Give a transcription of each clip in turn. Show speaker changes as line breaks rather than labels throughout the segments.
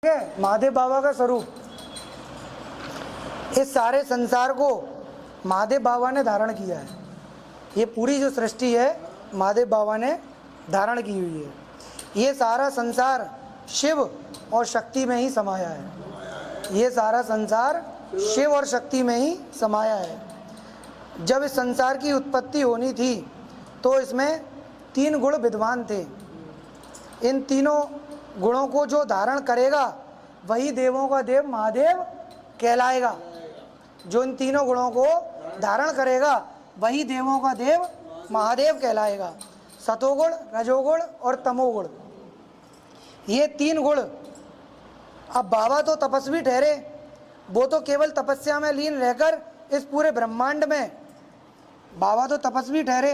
महादेव बाबा का स्वरूप। इस सारे संसार को महादेव बाबा ने धारण किया है। ये पूरी जो सृष्टि है महादेव बाबा ने धारण की हुई है। ये सारा संसार शिव और शक्ति में ही समाया है। ये सारा संसार शिव और शक्ति में ही समाया है। जब इस संसार की उत्पत्ति होनी थी तो इसमें तीन गुण विद्वान थे। इन तीनों गुणों को जो धारण करेगा वही देवों का देव महादेव कहलाएगा। जो इन तीनों गुणों को धारण करेगा वही देवों का देव महादेव कहलाएगा। सतोगुण, रजोगुण और तमोगुण, ये तीन गुण। अब बाबा तो तपस्वी ठहरे, वो तो केवल तपस्या में लीन रहकर इस पूरे ब्रह्मांड में, बाबा तो तपस्वी ठहरे,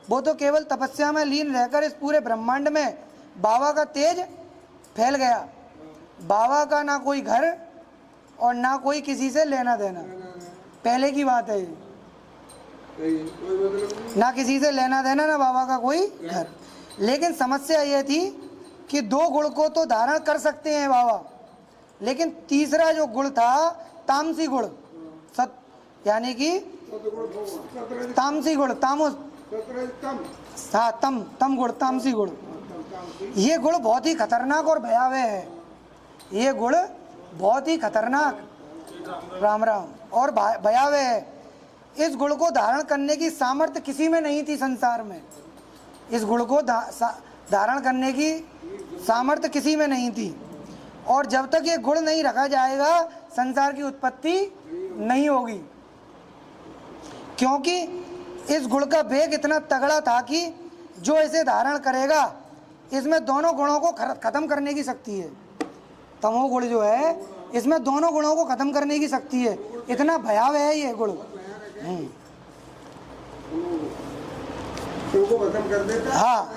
वो तो केवल तपस्या में लीन रहकर इस पूरे ब्रह्मांड में बाबा का तेज फैल गया। बाबा का ना कोई घर और ना कोई किसी से लेना देना, पहले की बात है ये। ना किसी से लेना देना, ना बाबा का कोई घर। लेकिन समस्या ये थी कि दो गुण को तो धारण कर सकते हैं बाबा, लेकिन तीसरा जो गुण था तामसी गुण, सत यानी कि तामसी गुण, तामस, हाँ तम गुण, तामसी गुण, ये गुण बहुत ही खतरनाक और भयावह है। ये गुण बहुत ही खतरनाक, राम राम, और भयावह है। इस गुण को धारण करने की सामर्थ्य किसी में नहीं थी संसार में। इस गुण को धारण करने की सामर्थ्य किसी में नहीं थी। और जब तक ये गुण नहीं रखा जाएगा संसार की उत्पत्ति नहीं होगी, क्योंकि इस गुण का वेग इतना तगड़ा था कि जो इसे धारण करेगा इसमें दोनों गुणों को खत्म करने की शक्ति है। तमोगुण जो है इसमें दोनों गुणों को खत्म करने की शक्ति है। इतना भयावह है ये गुण। हाँ,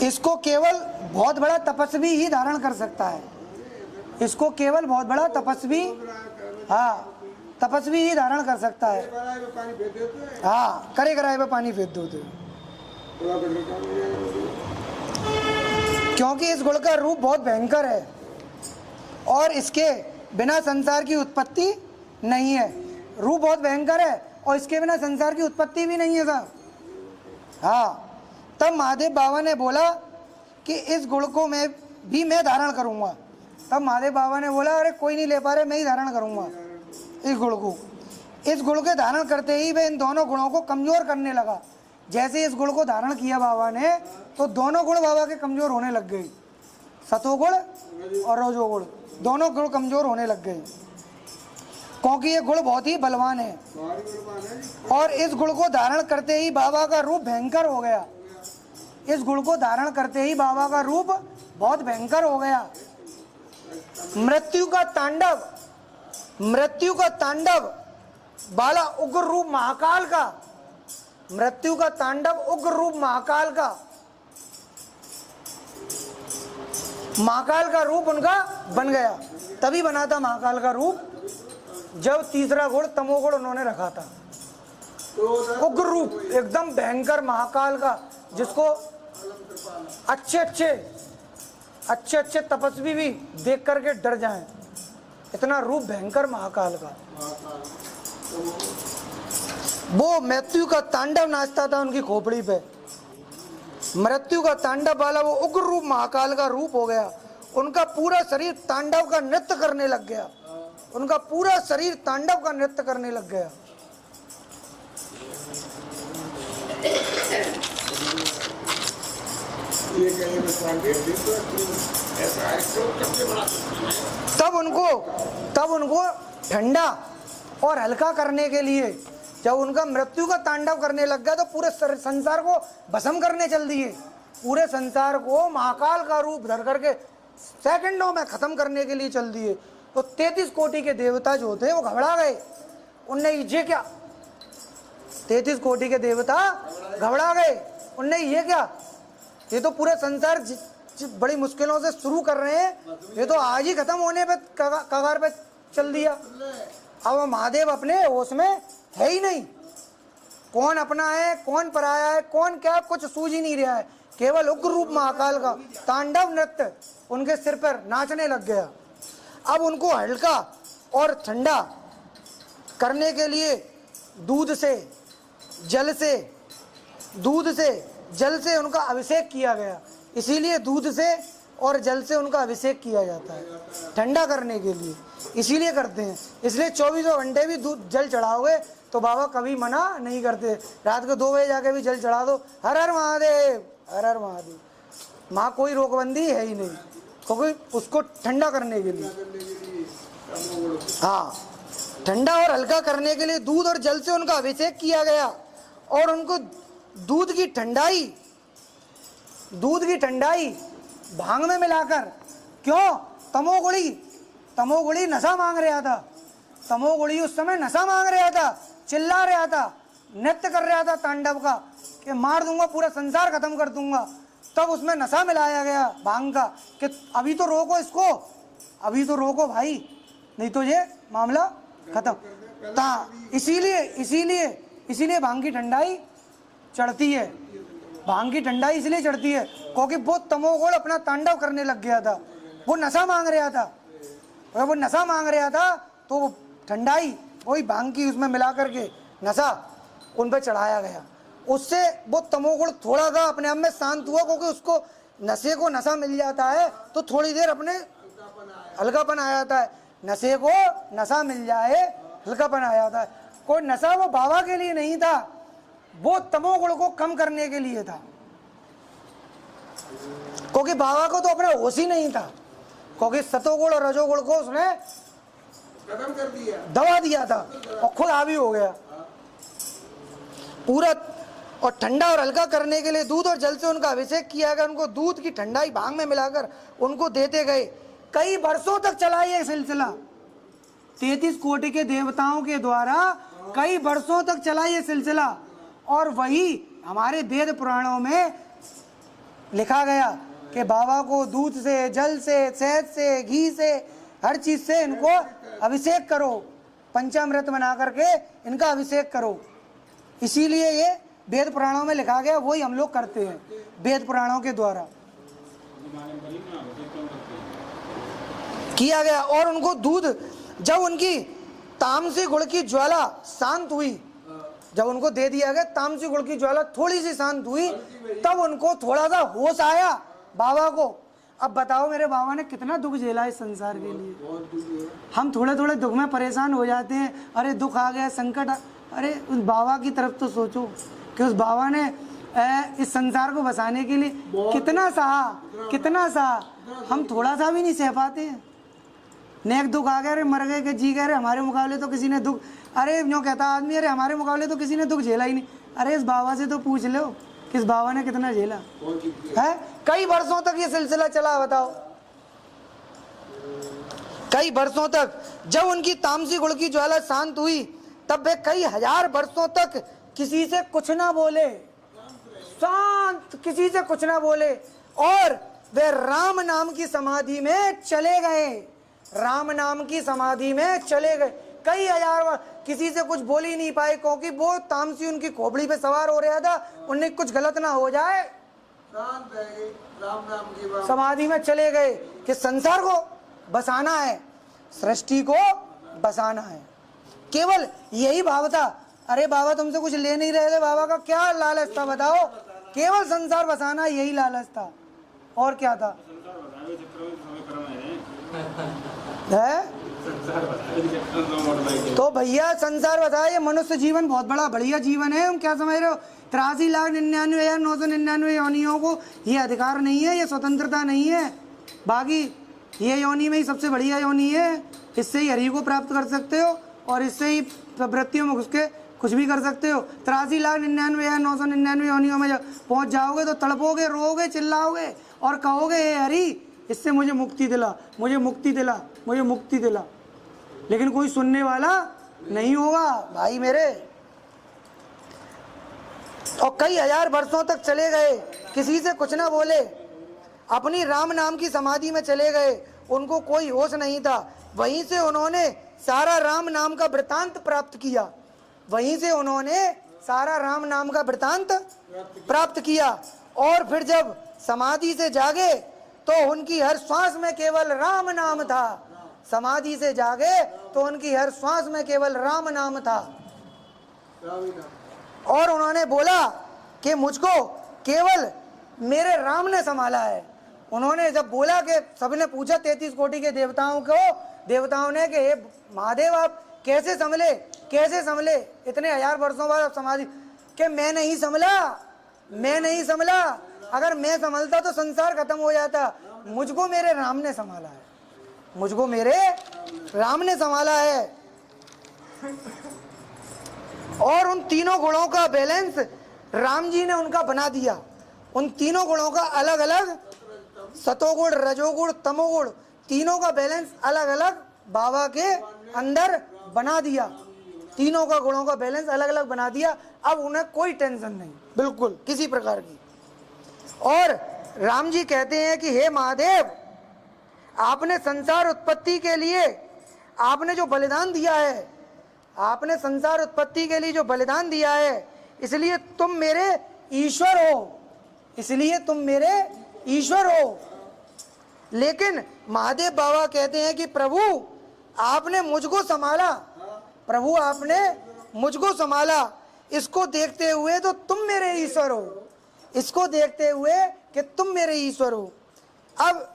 इसको केवल बहुत बड़ा तपस्वी ही धारण कर सकता है। इसको केवल बहुत बड़ा तपस्वी, हाँ तपस्वी ही धारण कर सकता है। हाँ, करे कराए पे पानी फेंक दो तो, क्योंकि इस गुण का रूप बहुत भयंकर है और इसके बिना संसार की उत्पत्ति नहीं है। रूप बहुत भयंकर है और इसके बिना संसार की उत्पत्ति भी नहीं है साहब। हाँ, तब महादेव बाबा ने बोला कि इस गुण को मैं धारण करूँगा। तब महादेव बाबा ने बोला अरे कोई नहीं ले पा रहे, मैं ही धारण करूँगा इस गुण को। इस गुण के धारण करते ही वह इन दोनों गुणों को कमज़ोर करने लगा। जैसे इस गुण को धारण किया बाबा ने तो दोनों गुण बाबा के कमज़ोर होने लग गए। सतोगुण और रजोगुण दोनों गुण कमज़ोर होने लग गए, क्योंकि ये गुण बहुत ही बलवान है। और इस गुण को धारण करते ही बाबा का रूप भयंकर हो गया। इस गुण को धारण करते ही बाबा का रूप बहुत भयंकर हो गया। मृत्यु का तांडव बाला उग्र रूप महाकाल का, मृत्यु का तांडव उग्र रूप महाकाल का, महाकाल का रूप उनका बन गया। तभी बना था महाकाल का रूप जब तीसरा गुण तमोगुण उन्होंने रखा था। उग्र रूप एकदम भयंकर महाकाल का, जिसको अच्छे तपस्वी भी देख करके डर जाएं, इतना रूप भयंकर महाकाल का। वो मृत्यु का तांडव नाचता था उनकी खोपड़ी पे। मृत्यु का तांडव वाला वो उग्र रूप महाकाल का रूप हो गया। उनका पूरा शरीर तांडव का नृत्य करने लग गया। उनका पूरा शरीर तांडव का नृत्य करने लग गया। तब उनको ठंडा और हल्का करने के लिए, जब उनका मृत्यु का तांडव करने लग गया तो पूरे संसार को भस्म करने चल दिए। पूरे संसार को महाकाल का रूप धर करके सेकंडों में खत्म करने के लिए चल दिए। तो 33 कोटि के देवता जो थे वो घबरा गए। उनने ये क्या, 33 कोटि के देवता घबरा गए। उनने ये क्या, ये तो पूरे संसार बड़ी मुश्किलों से शुरू कर रहे हैं, ये तो आज ही खत्म होने पे कगार पे चल दिया। अब महादेव अपने होश में है ही नहीं। कौन अपना है, कौन पराया है, कौन क्या, कुछ सूझ ही नहीं रहा है। केवल उग्र रूप महाकाल का तांडव नृत्य उनके सिर पर नाचने लग गया। अब उनको हल्का और ठंडा करने के लिए दूध से जल से उनका अभिषेक किया गया। इसीलिए दूध से और जल से उनका अभिषेक किया जाता है ठंडा करने के लिए, इसीलिए करते हैं। इसलिए 24 घंटे भी दूध जल चढ़ाओगे तो बाबा कभी मना नहीं करते। रात को 2 बजे जाके भी जल चढ़ा दो, हर हर महादेव, हर हर महादेव। माँ कोई रोकबंदी है ही नहीं, क्योंकि उसको ठंडा करने के लिए, हाँ, ठंडा और हल्का करने के लिए दूध और जल से उनका अभिषेक किया गया। और उनको दूध की ठंडाई भांग में मिलाकर, क्यों? तमोगुणी नशा मांग रहा था। तमोगुणी उस समय नशा मांग रहा था, चिल्ला रहा था, नृत्य कर रहा था तांडव का कि मार दूंगा, पूरा संसार खत्म कर दूंगा। तब उसमें नशा मिलाया गया भांग का कि अभी तो रोको इसको, अभी तो रोको भाई, नहीं तो ये मामला खत्म। इसीलिए भांग की ठंडाई चढ़ती है। भांग की ठंडाई इसलिए चढ़ती है क्योंकि वो तमोगुण अपना तांडव करने लग गया था, वो नशा मांग रहा था। अगर वो नशा मांग रहा था तो वो ठंडाई वही भांग की उसमें मिला करके नशा उन पर चढ़ाया गया। उससे वो तमोगुण थोड़ा सा अपने आप में शांत हुआ, क्योंकि उसको नशे को नशा मिल जाता है तो थोड़ी देर अपने हल्कापन आ जाता है। नशे को नशा मिल जाए हल्कापन आ जाता है। कोई नशा वो बाबा के लिए नहीं था, वो तमोगुण को कम करने के लिए था, क्योंकि बाबा को तो अपना होश ही नहीं था, क्योंकि सतोगुण और रजोगुण को उसने
खत्म कर दिया,
दबा दिया था और खुद हावी हो गया पूरा। और ठंडा और हल्का करने के लिए दूध और जल से उनका अभिषेक किया गया। उनको दूध की ठंडाई भांग में मिलाकर उनको देते गए। कई वर्षों तक चला ये सिलसिला, 33 कोटि के देवताओं के द्वारा कई वर्षों तक चला ये सिलसिला। और वही हमारे वेद पुराणों में लिखा गया कि बाबा को दूध से, जल से, शहद से, घी से, हर चीज से इनको अभिषेक करो, पंचामृत बना करके इनका अभिषेक करो। इसीलिए ये वेद पुराणों में लिखा गया, वही हम लोग करते हैं वेद पुराणों के द्वारा किया गया। और उनको दूध, जब उनकी तामसी गुड़ की ज्वाला शांत हुई, जब उनको दे दिया गया, तामसी गुड़ की ज्वाला थोड़ी सी शांत हुई, तब उनको थोड़ा सा होश आया बाबा को। अब बताओ मेरे बाबा ने कितना दुख झेला इस संसार के लिए। हम थोड़े थोड़े दुख में परेशान हो जाते हैं, अरे दुख आ गया, संकट अरे उस बाबा की तरफ तो सोचो कि उस बाबा ने इस संसार को बसाने के लिए कितना सहा। हम थोड़ा सा भी नहीं सह पाते हैं। नेक दुख आ गया, अरे मर गए कि जी गए, अरे हमारे मुकाबले तो किसी ने दुख, अरे यूँ कहता आदमी, अरे हमारे मुकाबले तो किसी ने दुख झेला ही नहीं। अरे इस बाबा से तो पूछ लो कि इस बाबा ने कितना झेला है। कई वर्षों तक ये सिलसिला चला, बताओ, कई वर्षों तक। जब उनकी तामसी गुड़ की ज्वाला शांत हुई, तब वे कई हजार वर्षों तक किसी से कुछ ना बोले, शांत, किसी से कुछ ना बोले। और वे राम नाम की समाधि में चले गए, राम नाम की समाधि में चले गए। कई हजार बार किसी से कुछ बोल ही नहीं पाए, क्योंकि वो तामसी उनकी खोपड़ी पे सवार हो रहा था, उन्हें कुछ गलत ना हो जाए,
शांत है, राम नाम की
समाधि में चले गए कि संसार को बसाना है, सृष्टि को बसाना है। केवल यही भाव था। अरे बाबा तुमसे कुछ ले नहीं रहे थे, बाबा का क्या लालच था बताओ? केवल संसार बसाना, यही लालच था, और क्या था? है तो भैया संसार बताया, ये मनुष्य जीवन बहुत बड़ा बढ़िया जीवन है। तुम क्या समझ रहे हो? 83,99,999 योनियों को ये अधिकार नहीं है, ये स्वतंत्रता नहीं है। बाकी ये योनि में ही सबसे बढ़िया योनि है, इससे ही हरि को प्राप्त कर सकते हो और इससे ही वृत्तियों में घुस के कुछ भी कर सकते हो। 83,99,999 योनियों में जब पहुँच जाओगे तो तड़पोगे, रोओगे, चिल्लाओगे और कहोगे हे हरि, इससे मुझे मुक्ति दिला, मुझे मुक्ति दिला, मुझे मुक्ति दिला। लेकिन कोई सुनने वाला नहीं होगा भाई मेरे। और कई हजार वर्षों तक चले गए, किसी से कुछ ना बोले, अपनी राम नाम की समाधि में चले गए, उनको कोई होश नहीं था। वहीं से उन्होंने सारा राम नाम का वृतांत प्राप्त किया, वहीं से उन्होंने सारा राम नाम का वृतांत प्राप्त किया। और फिर जब समाधि से जागे तो उनकी हर श्वास में केवल राम नाम था। समाधि से जागे तो उनकी हर श्वास में केवल राम नाम था।
राम ही नाम।
और उन्होंने बोला कि मुझको केवल मेरे राम ने संभाला है। उन्होंने जब बोला कि सबने पूछा 33 कोटि के देवताओं को, देवताओं ने कि हे महादेव आप कैसे संभले, कैसे संभले, इतने हजार वर्षों बाद आप समाधि, कि मैं नहीं संभला, मैं नहीं संभला, अगर मैं संभलता तो संसार खत्म हो जाता, मुझको मेरे राम ने संभाला है, मुझको मेरे राम ने संभाला है। और उन तीनों गुणों का बैलेंस राम जी ने उनका बना दिया। उन तीनों गुणों का अलग अलग, सतोगुण रजोगुण तमोगुण, तीनों का बैलेंस अलग अलग बाबा के अंदर बना दिया। तीनों का गुणों का बैलेंस अलग अलग बना दिया। अब उन्हें कोई टेंशन नहीं, बिल्कुल किसी प्रकार की। और राम जी कहते हैं कि हे महादेव, आपने संसार उत्पत्ति के लिए आपने जो बलिदान दिया है, आपने संसार उत्पत्ति के लिए जो बलिदान दिया है, इसलिए तुम मेरे ईश्वर हो, इसलिए तुम मेरे ईश्वर हो। लेकिन महादेव बाबा कहते हैं कि प्रभु आपने मुझको संभाला, प्रभु आपने मुझको संभाला, इसको देखते हुए तो तुम मेरे ईश्वर हो, इसको देखते हुए कि तुम मेरे ईश्वर हो। अब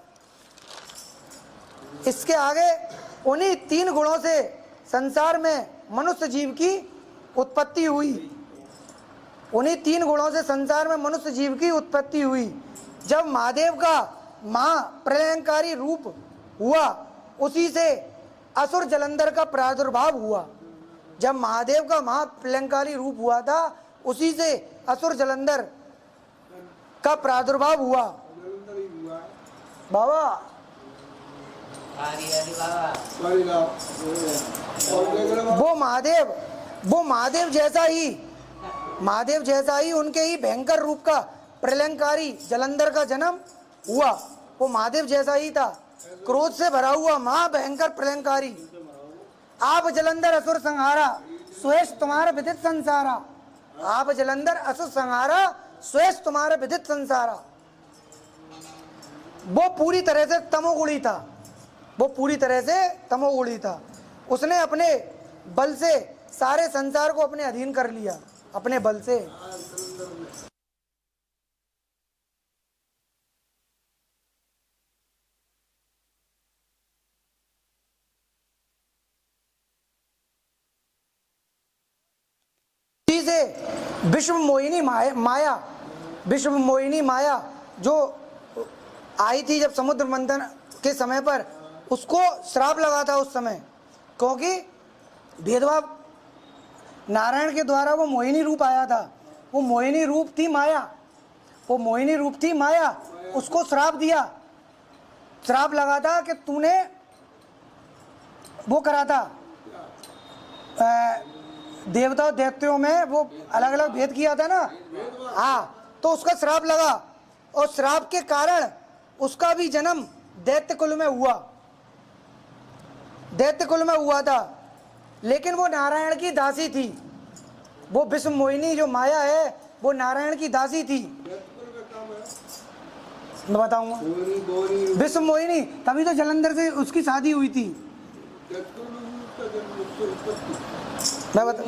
इसके आगे उन्हीं तीन गुणों से संसार में मनुष्य जीव की उत्पत्ति हुई। उन्हीं तीन गुणों से संसार में मनुष्य जीव की उत्पत्ति हुई। जब महादेव का महाप्रलयंकारी रूप हुआ, उसी से असुर जलंधर का प्रादुर्भाव हुआ। जब महादेव का महाप्रलयंकारी रूप हुआ था, उसी से असुर जलंधर का प्रादुर्भाव हुआ। बाबा वो महादेव जैसा ही उनके ही भयंकर रूप का प्रलयंकारी जलंधर का जन्म हुआ। वो महादेव जैसा ही था, क्रोध से भरा हुआ महाभयंकर प्रलयंकारी। आप जलंधर असुर संहारा, स्वेश तुम्हारा विदित संसारा। आप जलंधर असुर संहारा, स्वेश तुम्हारा विदित संसारा। वो पूरी तरह से तमोगुणी था, वो पूरी तरह से तमोगुणी था। उसने अपने बल से सारे संसार को अपने अधीन कर लिया, अपने बल से। से विश्व मोहिनी माया, विश्व मोहिनी माया जो आई थी जब समुद्र मंथन के समय पर, उसको श्राप लगा था उस समय, क्योंकि भेदभाव नारायण के द्वारा वो मोहिनी रूप आया था। वो मोहिनी रूप थी माया, वो मोहिनी रूप थी माया। उसको श्राप दिया, श्राप लगा था कि तूने वो करा था, देवताओं दैत्यों में वो अलग अलग भेद किया था ना, हाँ, तो उसका श्राप लगा। और श्राप के कारण उसका भी जन्म दैत्य कुल में हुआ, दैत्य कुल में हुआ था। लेकिन वो नारायण की दासी थी। वो विश्व मोहिनी जो माया है, वो नारायण की दासी थी। मैं बताऊंगा, विश्व मोहिनी, तभी तो जलंधर से उसकी शादी हुई थी। मैं बताऊँ